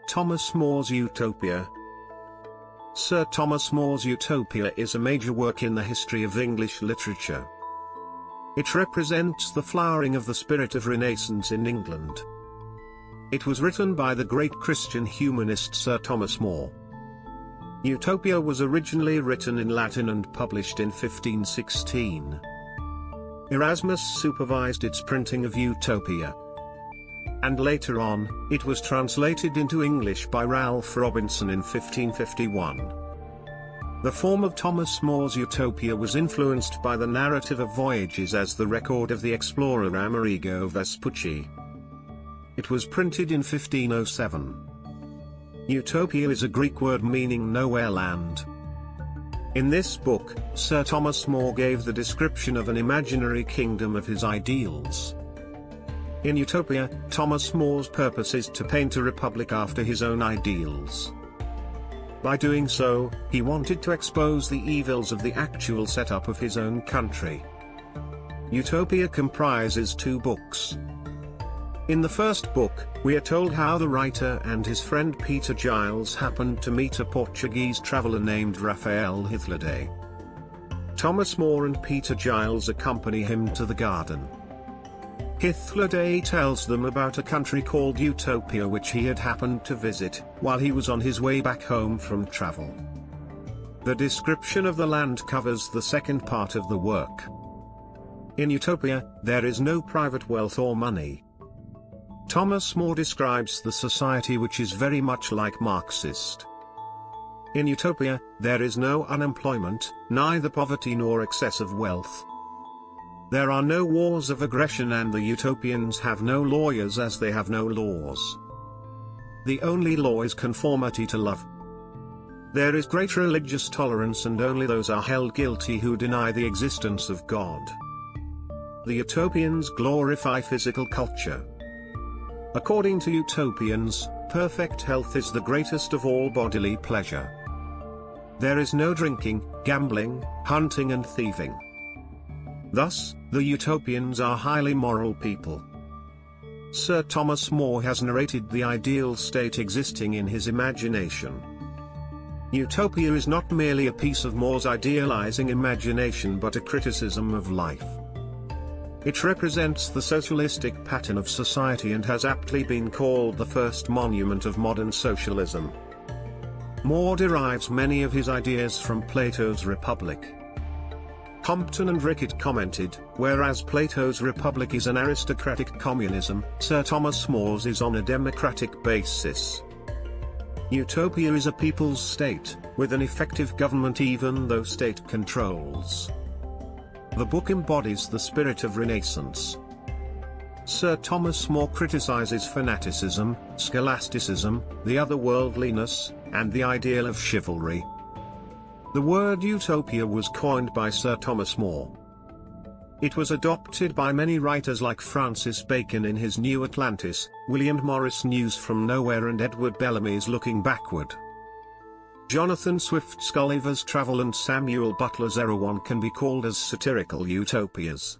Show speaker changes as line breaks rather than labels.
Thomas More's Utopia. Sir Thomas More's Utopia is a major work in the history of English literature. It represents the flowering of the spirit of Renaissance in England. It was written by the great Christian humanist Sir Thomas More. Utopia was originally written in Latin and published in 1516. Erasmus supervised its printing of Utopia. And later on, it was translated into English by Ralph Robinson in 1551. The form of Thomas More's Utopia was influenced by the narrative of voyages as the record of the explorer Amerigo Vespucci. It was printed in 1507. Utopia is a Greek word meaning nowhere land. In this book, Sir Thomas More gave the description of an imaginary kingdom of his ideals. In Utopia, Thomas More's purpose is to paint a republic after his own ideals. By doing so, he wanted to expose the evils of the actual setup of his own country. Utopia comprises 2 books. In the first book, we are told how the writer and his friend Peter Giles happened to meet a Portuguese traveller named Raphael Hythloday. Thomas More and Peter Giles accompany him to the garden. Hythloday tells them about a country called Utopia which he had happened to visit while he was on his way back home from travel. The description of the land covers the second part of the work. In Utopia, there is no private wealth or money. Thomas More describes the society which is very much like Marxist. In Utopia, there is no unemployment, neither poverty nor excess of wealth. There are no wars of aggression and the Utopians have no lawyers as they have no laws. The only law is conformity to love. There is great religious tolerance and only those are held guilty who deny the existence of God. The Utopians glorify physical culture. According to Utopians, perfect health is the greatest of all bodily pleasure. There is no drinking, gambling, hunting and thieving. Thus, the Utopians are highly moral people. Sir Thomas More has narrated the ideal state existing in his imagination. Utopia is not merely a piece of More's idealizing imagination but a criticism of life. It represents the socialistic pattern of society and has aptly been called the first monument of modern socialism. More derives many of his ideas from Plato's Republic. Compton and Rickett commented, whereas Plato's Republic is an aristocratic communism, Sir Thomas More's is on a democratic basis. Utopia is a people's state, with an effective government even though state controls. The book embodies the spirit of Renaissance. Sir Thomas More criticizes fanaticism, scholasticism, the otherworldliness, and the ideal of chivalry. The word utopia was coined by Sir Thomas More. It was adopted by many writers like Francis Bacon in his New Atlantis, William Morris' News from Nowhere and Edward Bellamy's Looking Backward. Jonathan Swift's Gulliver's Travel and Samuel Butler's Erewhon can be called as satirical utopias.